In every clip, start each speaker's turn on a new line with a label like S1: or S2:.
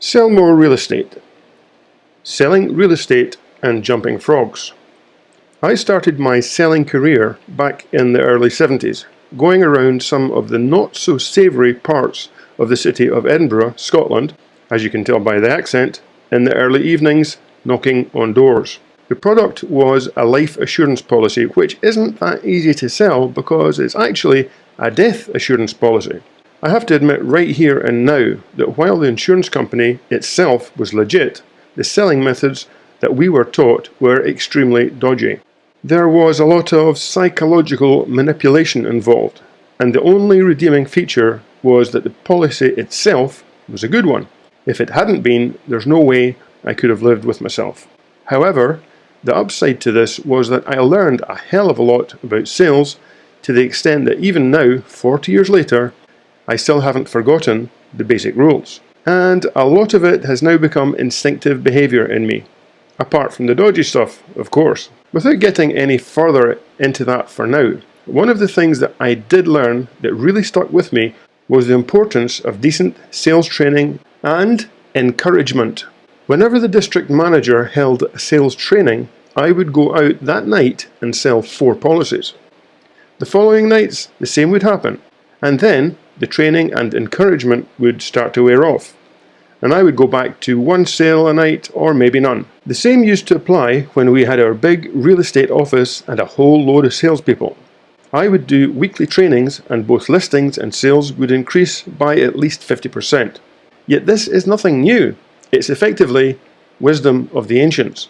S1: Sell more real estate. Selling real estate and jumping frogs. I started my selling career back in the early 70s, going around some of the not-so-savoury parts of the city of Edinburgh, Scotland, as you can tell by the accent, in the early evenings, knocking on doors. The product was a life assurance policy, which isn't that easy to sell because it's actually a death assurance policy. I have to admit right here and now that while the insurance company itself was legit, the selling methods that we were taught were extremely dodgy. There was a lot of psychological manipulation involved, and the only redeeming feature was that the policy itself was a good one. If it hadn't been, there's no way I could have lived with myself. However, the upside to this was that I learned a hell of a lot about sales, to the extent that even now, 40 years later, I still haven't forgotten the basic rules. And a lot of it has now become instinctive behaviour in me. Apart from the dodgy stuff, of course. Without getting any further into that for now, one of the things that I did learn that really stuck with me was the importance of decent sales training and encouragement. Whenever the district manager held a sales training, I would go out that night and sell 4 policies. The following nights, the same would happen, and then the training and encouragement would start to wear off, and I would go back to 1 sale a night or maybe none. The same used to apply when we had our big real estate office and a whole load of salespeople. I would do weekly trainings and both listings and sales would increase by at least 50%. Yet this is nothing new. It's effectively wisdom of the ancients.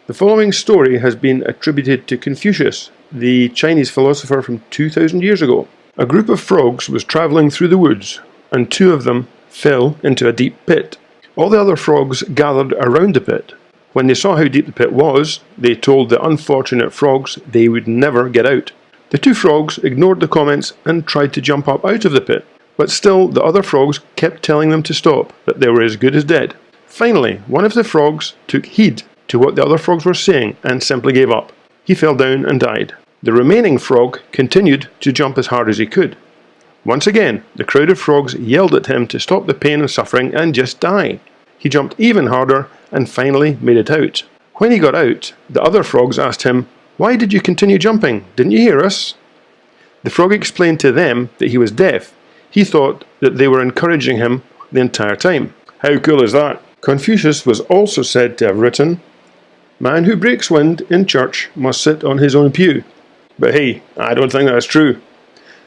S1: The following story has been attributed to Confucius, the Chinese philosopher from 2000 years ago. A group of frogs was travelling through the woods, and 2 of them fell into a deep pit. All the other frogs gathered around the pit. When they saw how deep the pit was, they told the unfortunate frogs they would never get out. The 2 frogs ignored the comments and tried to jump up out of the pit, but still the other frogs kept telling them to stop, that they were as good as dead. Finally, one of the frogs took heed to what the other frogs were saying and simply gave up. He fell down and died. The remaining frog continued to jump as hard as he could. Once again, the crowd of frogs yelled at him to stop the pain and suffering and just die. He jumped even harder and finally made it out. When he got out, the other frogs asked him, "Why did you continue jumping? Didn't you hear us?" The frog explained to them that he was deaf. He thought that they were encouraging him the entire time. How cool is that? Confucius was also said to have written, "Man who breaks wind in church must sit on his own pew." But hey, I don't think that's true.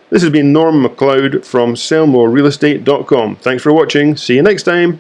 S1: This has been Norm MacLeod from sellmorerealestate.com. Thanks for watching. See you next time.